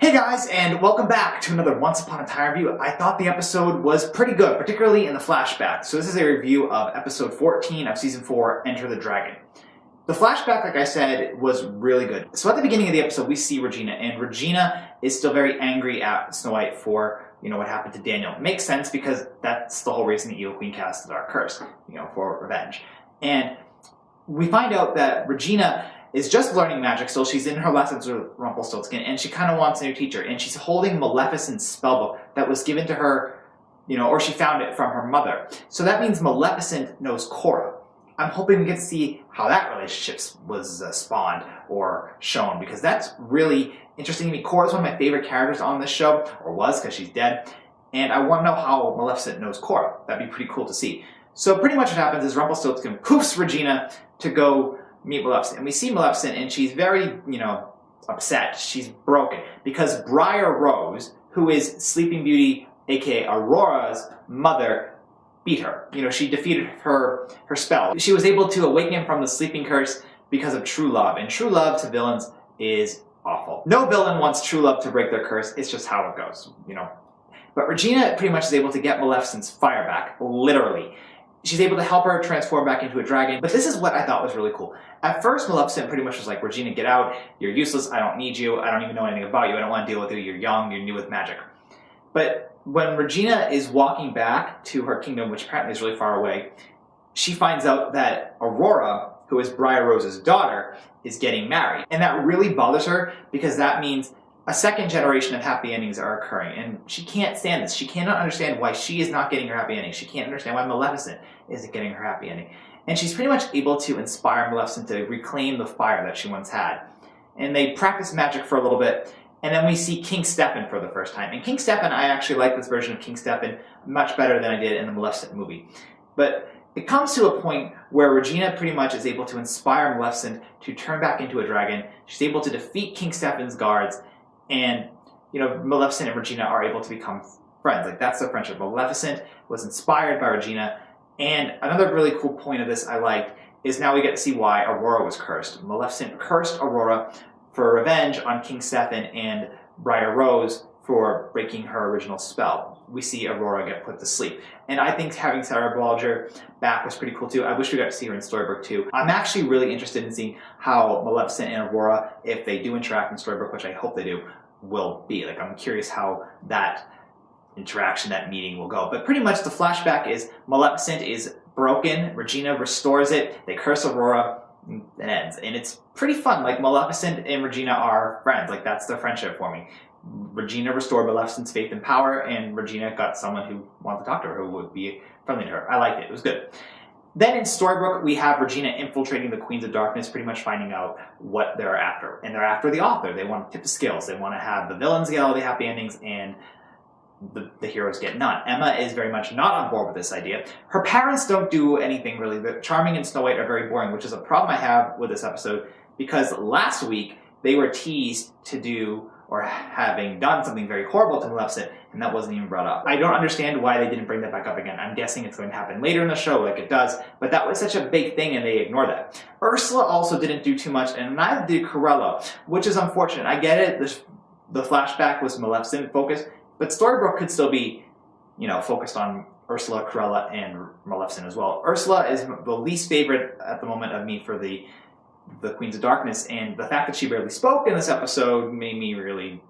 Hey guys, and welcome back to another Once Upon a Time review. I thought the episode was pretty good, particularly in the flashback. So this is a review of episode 14 of season 4, Enter the Dragon. The flashback, like I said, was really good. So at the beginning of the episode, we see Regina, and Regina is still very angry at Snow White for, what happened to Daniel. It makes sense because that's the whole reason the Evil Queen cast the Dark Curse, for revenge. And we find out that Regina is just learning magic, so she's in her lessons with Rumpelstiltskin, and she kind of wants a new teacher, and she's holding Maleficent's spellbook that was given to her, or she found it from her mother. So that means Maleficent knows Cora. I'm hoping we get to see how that relationship was spawned or shown, because that's really interesting to me. Cora's one of my favorite characters on this show, or was, because she's dead, and I want to know how Maleficent knows Cora. That'd be pretty cool to see. So pretty much what happens is Rumpelstiltskin poofs Regina to go meet Maleficent. And we see Maleficent, and she's very, upset. She's broken because Briar Rose, who is Sleeping Beauty, aka Aurora's mother, beat her. She defeated her spell. She was able to awaken him from the sleeping curse because of true love. And true love to villains is awful. No villain wants true love to break their curse. It's just how it goes, But Regina pretty much is able to get Maleficent's fire back, literally. She's able to help her transform back into a dragon. But this is what I thought was really cool. At first, Maleficent pretty much was like, Regina, get out. You're useless. I don't need you. I don't even know anything about you. I don't want to deal with you. You're young. You're new with magic. But when Regina is walking back to her kingdom, which apparently is really far away, she finds out that Aurora, who is Briar Rose's daughter, is getting married. And that really bothers her because that means a second generation of happy endings are occurring, and she can't stand this. She cannot understand why she is not getting her happy ending. She can't understand why Maleficent isn't getting her happy ending. And she's pretty much able to inspire Maleficent to reclaim the fire that she once had. And they practice magic for a little bit, and then we see King Stefan for the first time. And King Stefan, I actually like this version of King Stefan much better than I did in the Maleficent movie. But it comes to a point where Regina pretty much is able to inspire Maleficent to turn back into a dragon. She's able to defeat King Stefan's guards, and, Maleficent and Regina are able to become friends. Like, that's their friendship. Maleficent was inspired by Regina. And another really cool point of this I liked is now we get to see why Aurora was cursed. Maleficent cursed Aurora for revenge on King Stefan and Briar Rose for breaking her original spell. We see Aurora get put to sleep. And I think having Sarah Bolger back was pretty cool too. I wish we got to see her in Storybook too. I'm actually really interested in seeing how Maleficent and Aurora, if they do interact in Storybook, which I hope they do, will be. Like, I'm curious how that interaction, that meeting will go. But pretty much the flashback is Maleficent is broken, Regina restores it, they curse Aurora, and it ends. And it's pretty fun. Like, Maleficent and Regina are friends. Like, that's their friendship for me. Regina restored Maleficent's faith and power, and Regina got someone who wanted to talk to her, who would be friendly to her. I liked it. It was good. Then in Storybook, we have Regina infiltrating the Queens of Darkness, pretty much finding out what they're after. And they're after the author. They want to tip the scales. They want to have the villains get all the happy endings, and the heroes get none. Emma is very much not on board with this idea. Her parents don't do anything really. Charming and Snow White are very boring, which is a problem I have with this episode, because last week they were teased to do or having done something very horrible to Maleficent, and that wasn't even brought up. I don't understand why they didn't bring that back up again. I'm guessing it's going to happen later in the show, like it does, but that was such a big thing and they ignored that. Ursula also didn't do too much, and neither did Cruella, which is unfortunate. I get it, the flashback was Maleficent focused, but Storybook could still be, focused on Ursula, Cruella, and Maleficent as well. Ursula is the least favorite at the moment of me for the Queens of Darkness, and the fact that she barely spoke in this episode made me really,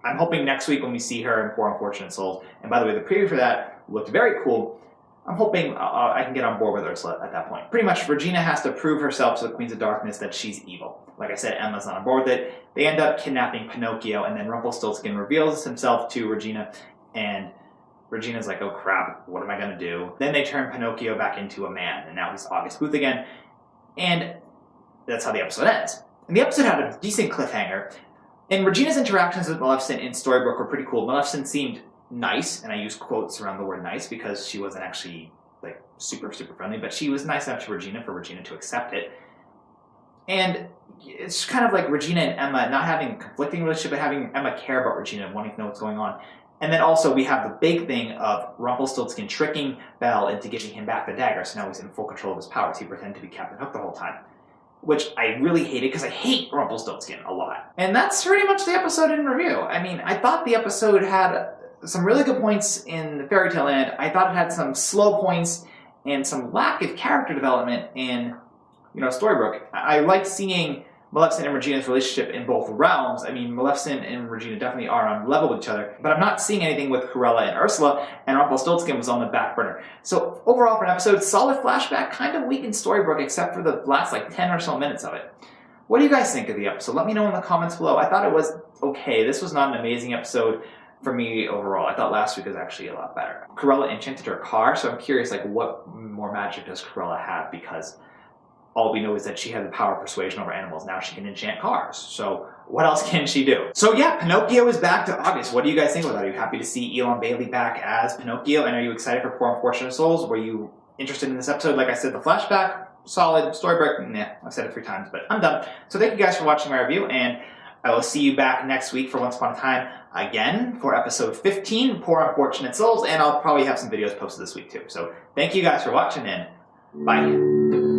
I'm hoping next week when we see her in Poor Unfortunate Souls, and by the way, the preview for that looked very cool, I'm hoping I can get on board with Ursula at that point. Pretty much, Regina has to prove herself to the Queens of Darkness that she's evil. Like I said, Emma's not on board with it. They end up kidnapping Pinocchio, and then Rumpelstiltskin reveals himself to Regina, and Regina's like, oh crap, what am I going to do? Then they turn Pinocchio back into a man, and now he's August Booth again, and that's how the episode ends. And the episode had a decent cliffhanger, and Regina's interactions with Maleficent in Storybook were pretty cool. Maleficent seemed nice, and I use quotes around the word nice because she wasn't actually like super friendly, but she was nice enough to Regina for Regina to accept it. And it's kind of like Regina and Emma not having a conflicting relationship, but having Emma care about Regina and wanting to know what's going on. And then also we have the big thing of Rumpelstiltskin tricking Belle into giving him back the dagger, so now he's in full control of his powers. He pretended to be Captain Hook the whole time. which I really hated because I hate Rumpelstiltskin a lot. And that's pretty much the episode in review. I mean, I thought the episode had some really good points in the fairy tale land. I thought it had some slow points and some lack of character development in, Storybrooke. I liked seeing Maleficent and Regina's relationship in both realms. I mean, Maleficent and Regina definitely are on level with each other, but I'm not seeing anything with Cruella and Ursula, and Rumpelstiltskin was on the back burner. So overall for an episode, solid flashback, kind of weak in Storybrooke except for the last 10 or so minutes of it. What do you guys think of the episode? Let me know in the comments below. I thought it was okay. This was not an amazing episode for me overall. I thought last week was actually a lot better. Cruella enchanted her car, so I'm curious what more magic does Cruella have, because all we know is that she has the power of persuasion over animals. Now she can enchant cars. So what else can she do? So yeah, Pinocchio is back to August. What do you guys think about that? Are you happy to see Elon Bailey back as Pinocchio? And are you excited for Poor Unfortunate Souls? Were you interested in this episode? Like I said, the flashback, solid. Storybrooke, nah, I've said it 3 times, but I'm done. So thank you guys for watching my review, and I will see you back next week for Once Upon a Time again for episode 15, Poor Unfortunate Souls, and I'll probably have some videos posted this week too. So thank you guys for watching, and bye.